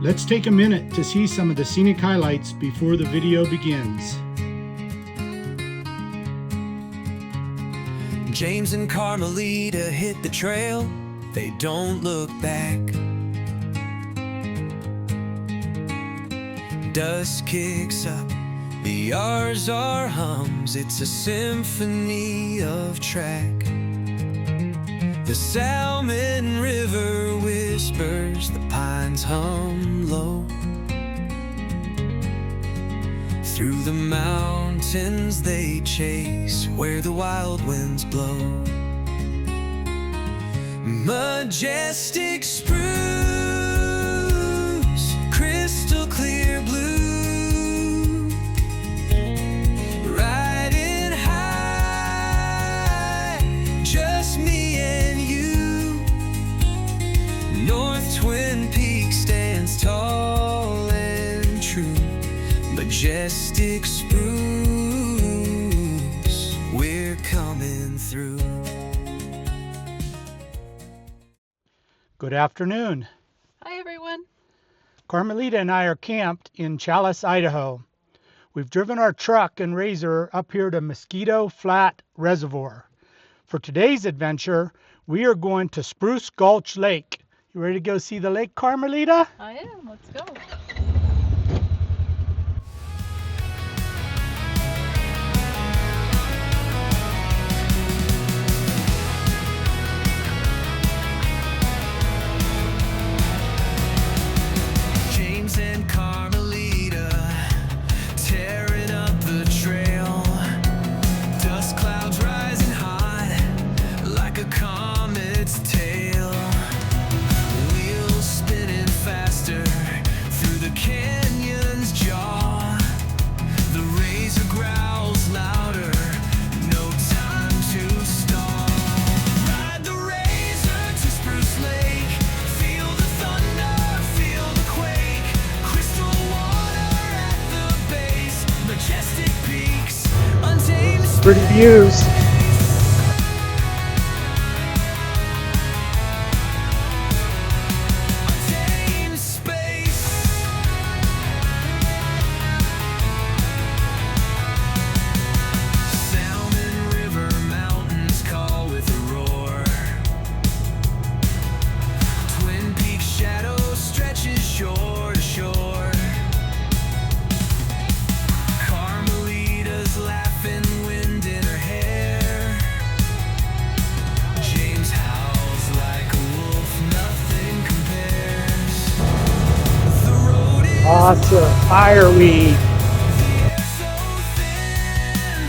Let's take a minute to see some of the scenic highlights before the video begins. James and Carmelita hit the trail, they don't look back. Dust kicks up, the RZR hums, it's a symphony of track. The Salmon River whispers, the pines hum low. Through the mountains they chase, where the wild winds blow. Majestic spruce, crystal clear blue, riding high, just me and you. North Twin Peaks stands tall and true. Majestic spruce, we're coming through. Good afternoon. Hi everyone. Carmelita and I are camped in Challis, Idaho. We've driven our truck and RZR up here to Mosquito Flat Reservoir. For today's adventure, we are going to Spruce Gulch Lake. You ready to go see the lake, Carmelita? I am. Let's go. James and Carmelita tearing up the trail. Dust clouds rising hot like a comet's tail. Wheels spinning faster through the canyon's jaw. The razor growls louder, no time to stall. Ride the razor to Spruce Lake, feel the thunder, feel the quake. Crystal water at the base, majestic peaks, untamed Pretty views. untamed space. Salmon River Mountains call with a roar. Twin Peaks shadow stretches shore to shore. Carmelita's laughing, wind in her hair. James howls like a wolf, nothing compares. The road is Awesome. Fireweed. the air so thin,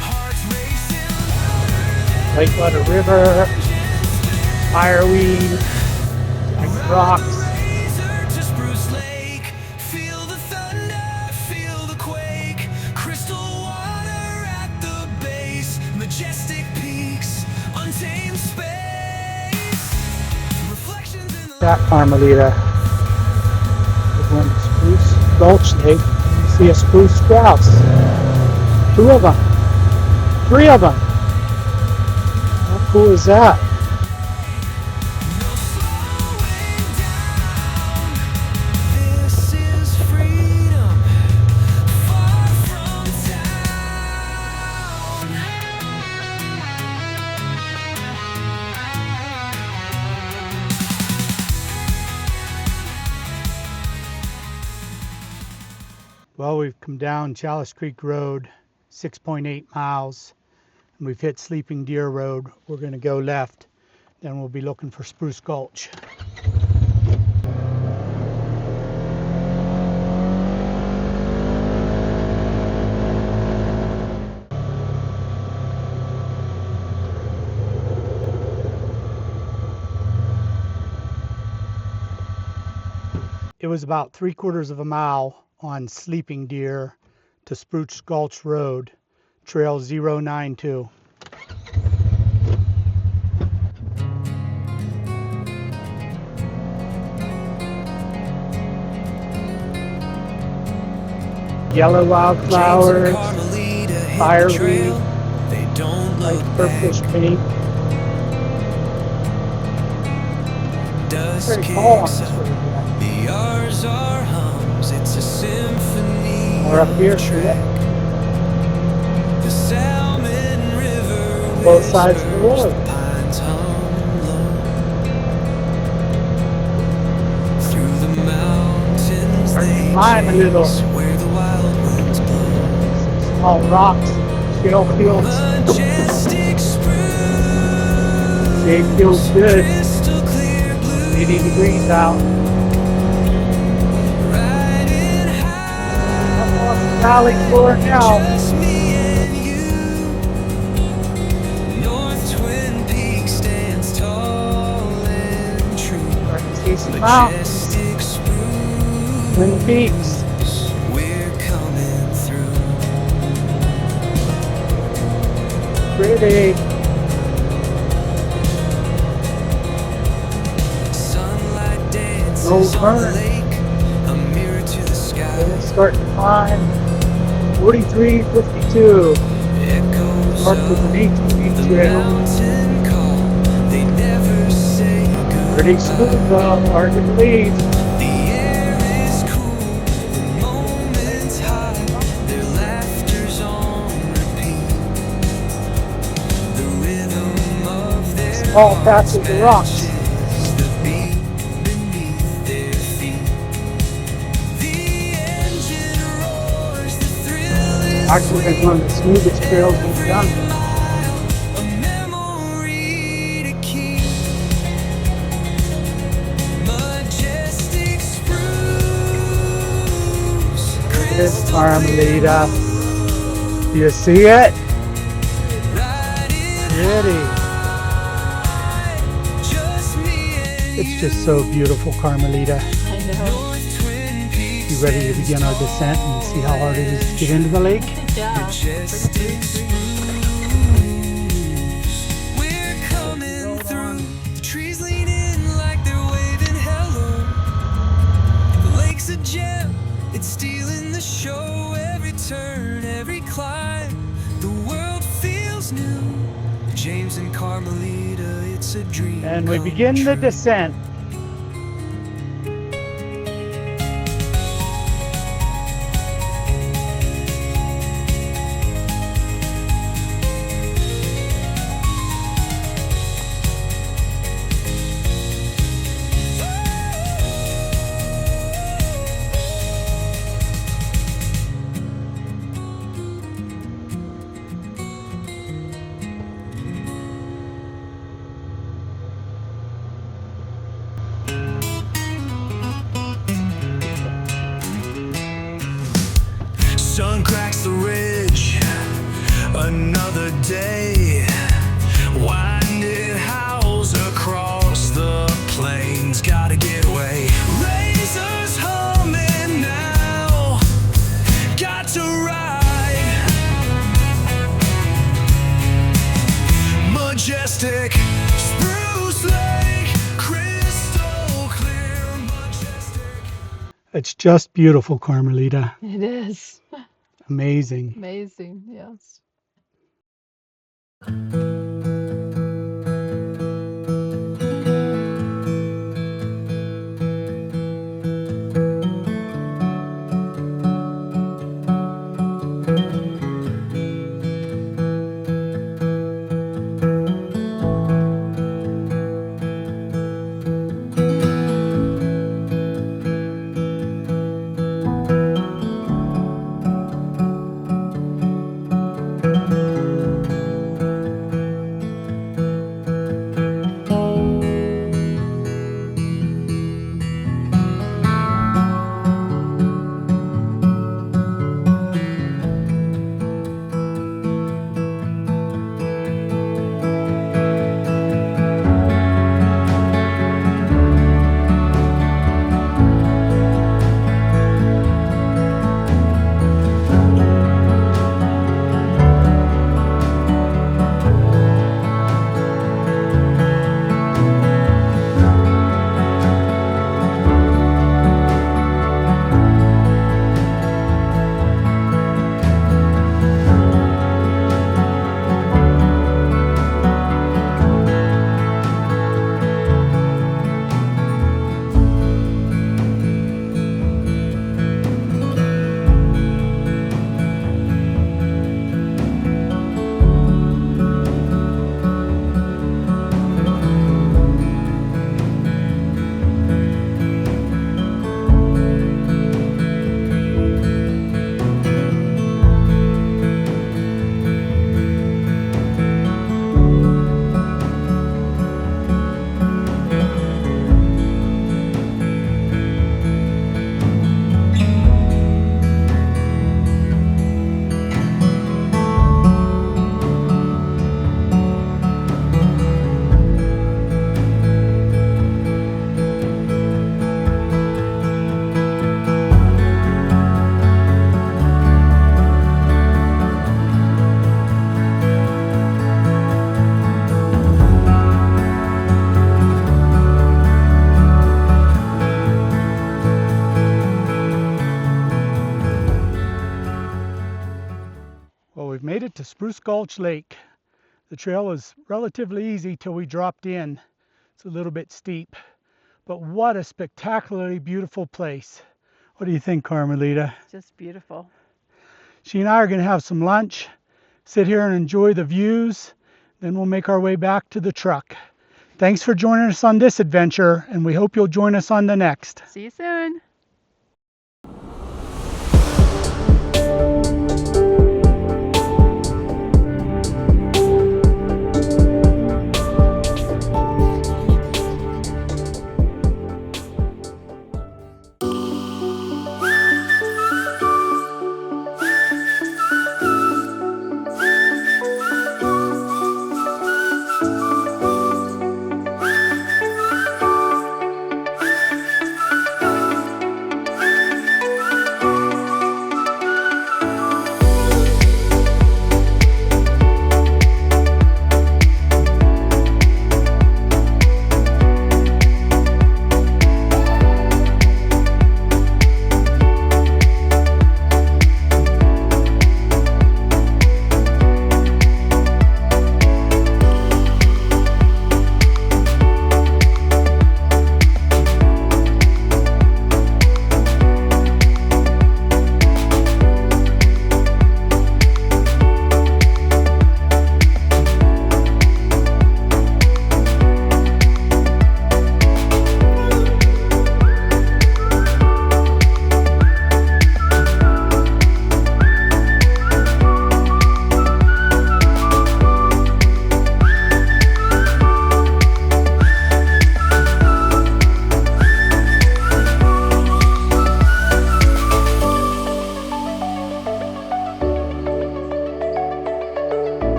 hearts racing louder Lakewater River. Fireweed. Like rocks. razor to Spruce Lake, feel the thunder, feel the quake. Crystal water at the base, majestic peaks, untamed space. Reflections in the That Carmelita. We're going to Spruce Gulch Lake. You see a spruce grouse. 2 of them. 3 of them. How cool is that? no slowing down. This is freedom, far from town. Well, we've come down Challis Creek Road, 6.8 miles, and we've hit Sleeping Deer Road. We're going to go left, then we'll be looking for Spruce Gulch. It was about 3/4 of a mile on Sleeping Deer to Spruce Gulch Road, Trail 092. Yellow wildflowers, fireweed, light purplish pink. Very tall on this river. The RZR hums, it's a symphony. We're up here, of track. The Salmon River both sides of the whispers, road. the pines hum low. Through the mountains they climb a little. chase where the wild winds blow. Small rocks, shale fields. Majestic spruce, It feels good. crystal clear blue, 80 degrees out. riding high. I'm on the valley floor now. Just me and you. North Twin Peaks stands tall and true. Starting to see some mountains. Majestic spruce, Twin Peaks. we're coming through. Pretty. Sunlight dances No on the turn. lake, a mirror to the sky. And it's starting to climb. 4352. Echoes Marked with an of 18 the trail. mountain call, they never say goodbye. Pretty smooth though, hard to believe. The air is cool, the moment's high, their laughter's on repeat. The rhythm of their Small patches of rocks. matches the beat beneath their feet. The engine roars, the thrill is Actually, been one of the smoothest trails we've done. a memory to keep. Majestic spruce, Here's Carmelita. Do you see it? Pretty. It's just so beautiful, Carmelita. I know. You ready to begin our descent and see how hard it is to get into the lake? Yeah. Majestic we're coming through. The trees lean in like they're waving hello. The lake's a gem, it's stealing the show. Every turn, every climb, the world feels new. James and Carmelita, it's a dream. And we come begin the true. descent. Sun cracks the ridge, another day. Winding howls across the plains, gotta get away. Razors humming now, got to ride. Majestic Spruce Lake, crystal clear, majestic. It's just beautiful, Carmelita. It is. Amazing. Amazing. Yes. it to Spruce Gulch Lake. The trail was relatively easy till we dropped in. It's a little bit steep, but what a spectacularly beautiful place. What do you think, Carmelita? Just beautiful. She and I are going to have some lunch, sit here and enjoy the views, then we'll make our way back to the truck. Thanks for joining us on this adventure, and we hope you'll join us on the next. See you soon.